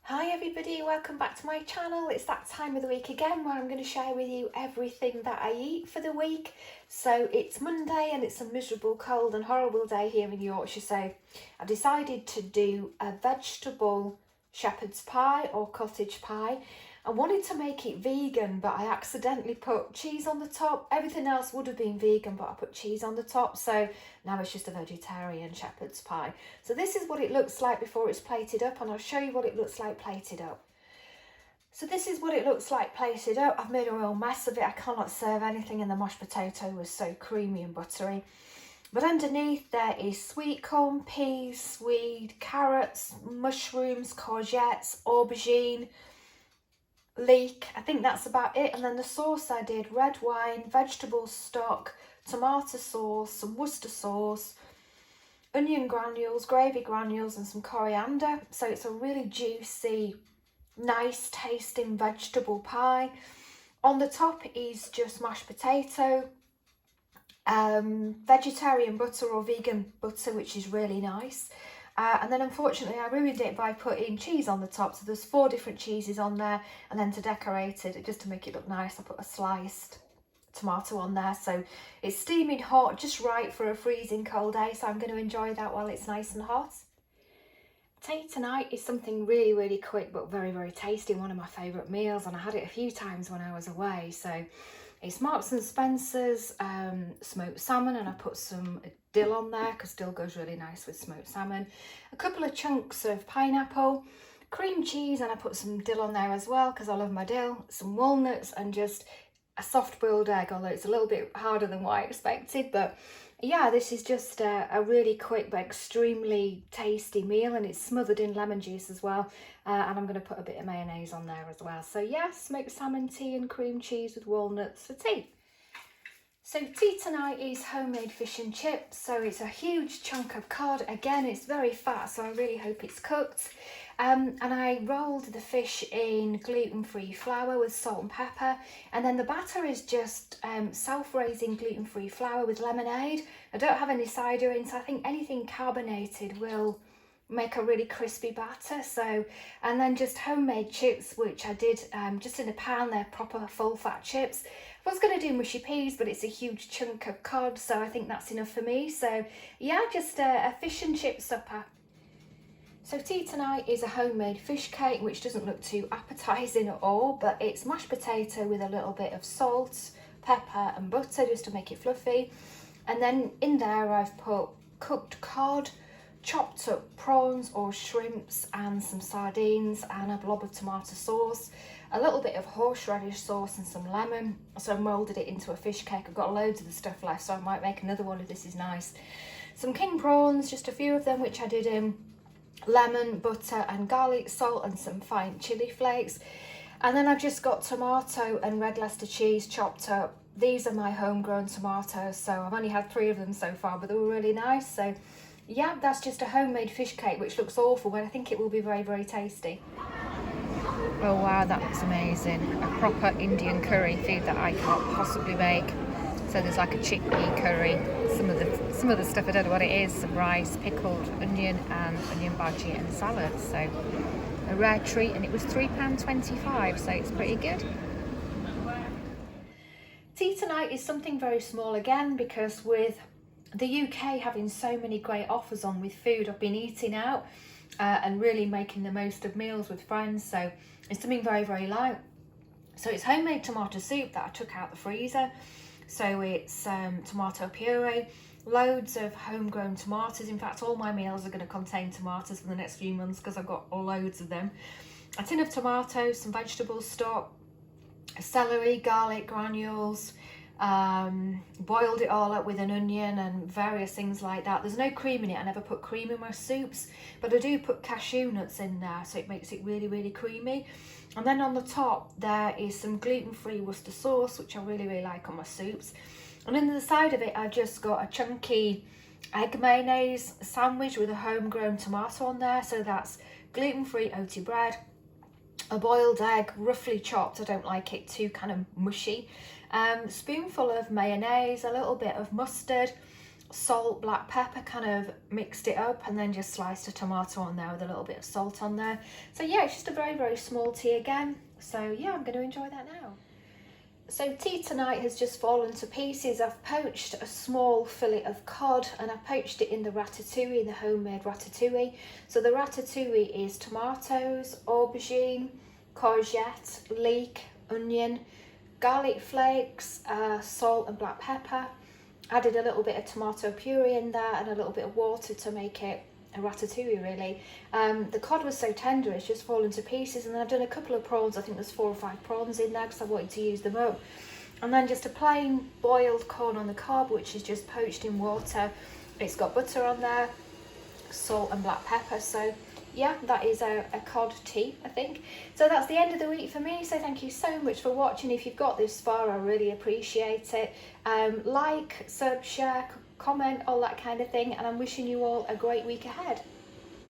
Hi everybody, welcome back to my channel. It's that time of the week again where I'm going to share with you everything that I eat for the week. So it's Monday and it's a miserable, cold and horrible day here in Yorkshire, so I decided to do a vegetable shepherd's pie or cottage pie. I wanted to make it vegan, but I accidentally put cheese on the top. Everything else would have been vegan, but I put cheese on the top, so now it's just a vegetarian shepherd's pie. So this is what it looks like before it's plated up, and I'll show you what it looks like plated up. So this is what it looks like plated up. I've made a real mess of it. I cannot serve anything, and the mashed potato was so creamy and buttery. But underneath there is sweet corn, peas, swede, carrots, mushrooms, courgettes, aubergine, leek. I think that's about it. And then the sauce I did: red wine, vegetable stock, tomato sauce, some Worcester sauce, onion granules, gravy granules and some coriander. So it's a really juicy, nice tasting vegetable pie. On the top is just mashed potato, vegetarian butter or vegan butter, which is really nice. And then unfortunately I ruined it by putting cheese on the top. So there's 4 different cheeses on there, and then to decorate it, just to make it look nice, I put a sliced tomato on there. So it's steaming hot, just right for a freezing cold day, so I'm going to enjoy that while it's nice and hot. Tea tonight is something really quick but very tasty, one of my favourite meals, and I had it a few times when I was away. So it's Marks and Spencer's smoked salmon, and I put some dill on there because dill goes really nice with smoked salmon. A couple of chunks of pineapple, cream cheese, and I put some dill on there as well because I love my dill, some walnuts, and just a soft boiled egg, although it's a little bit harder than what I expected. But yeah, this is just a really quick but extremely tasty meal, and it's smothered in lemon juice as well. And I'm going to put a bit of mayonnaise on there as well. So yeah, smoked salmon tea and cream cheese with walnuts for tea. So tea tonight is homemade fish and chips. So it's a huge chunk of cod. Again, it's very fat, so I really hope it's cooked. And I rolled the fish in gluten-free flour with salt and pepper. And then the batter is just self-raising gluten-free flour with lemonade. I don't have any cider in, so I think anything carbonated will make a really crispy batter. So, and then just homemade chips, which I did just in a pan. They're proper full fat chips. I was going to do mushy peas, but it's a huge chunk of cod, so I think that's enough for me. So yeah, just a fish and chip supper. So tea tonight is a homemade fish cake, which doesn't look too appetizing at all, but it's mashed potato with a little bit of salt, pepper and butter just to make it fluffy. And then in there I've put cooked cod, chopped up prawns or shrimps, and some sardines, and a blob of tomato sauce, a little bit of horseradish sauce and some lemon. So I moulded it into a fish cake. I've got loads of the stuff left, so I might make another one if this is nice. Some king prawns, just a few of them, which I did in lemon, butter and garlic salt, and some fine chili flakes. And then I've just got tomato and red Leicester cheese chopped up. These are my homegrown tomatoes, so I've only had 3 of them so far, but they were really nice. So yeah, that's just a homemade fish cake, which looks awful, but I think it will be very tasty. Oh wow, that looks amazing. A proper Indian curry, food that I can't possibly make. So there's like a chickpea curry, some of the stuff, I don't know what it is, some rice, pickled onion and onion bhaji and salad. So a rare treat, and it was £3.25, so it's pretty good. Tea tonight is something very small again, because with the UK having so many great offers on with food, I've been eating out and really making the most of meals with friends. So it's something very light. So it's homemade tomato soup that I took out the freezer. So it's tomato puree, loads of homegrown tomatoes. In fact, all my meals are going to contain tomatoes for the next few months because I've got loads of them. A tin of tomatoes, some vegetable stock, celery, garlic granules, boiled it all up with an onion and various things like that. There's no cream in it. I never put cream in my soups, but I do put cashew nuts in there, so it makes it really creamy. And then on the top there is some gluten-free Worcester sauce, which I really like on my soups. And in the side of it I've just got a chunky egg mayonnaise sandwich with a homegrown tomato on there. So that's gluten-free oaty bread, a boiled egg, roughly chopped, I don't like it too kind of mushy, spoonful of mayonnaise, a little bit of mustard, salt, black pepper, kind of mixed it up, and then just sliced a tomato on there with a little bit of salt on there. So yeah, it's just a very, very small tea again. So yeah, I'm going to enjoy that now. So tea tonight has just fallen to pieces. I've poached a small fillet of cod and I poached it in the ratatouille, in the homemade ratatouille. So the ratatouille is tomatoes, aubergine, courgette, leek, onion, garlic flakes, salt and black pepper. Added a little bit of tomato puree in there and a little bit of water to make it a ratatouille really. The cod was so tender it's just fallen to pieces, and then I've done a couple of prawns. I think there's 4 or 5 prawns in there because I wanted to use them up. And then just a plain boiled corn on the cob, which is just poached in water. It's got butter on there, salt and black pepper. So yeah, that is a cod tea, I think. So that's the end of the week for me. So thank you so much for watching. If you've got this far, I really appreciate it. Like, sub, share, comment, all that kind of thing. And I'm wishing you all a great week ahead.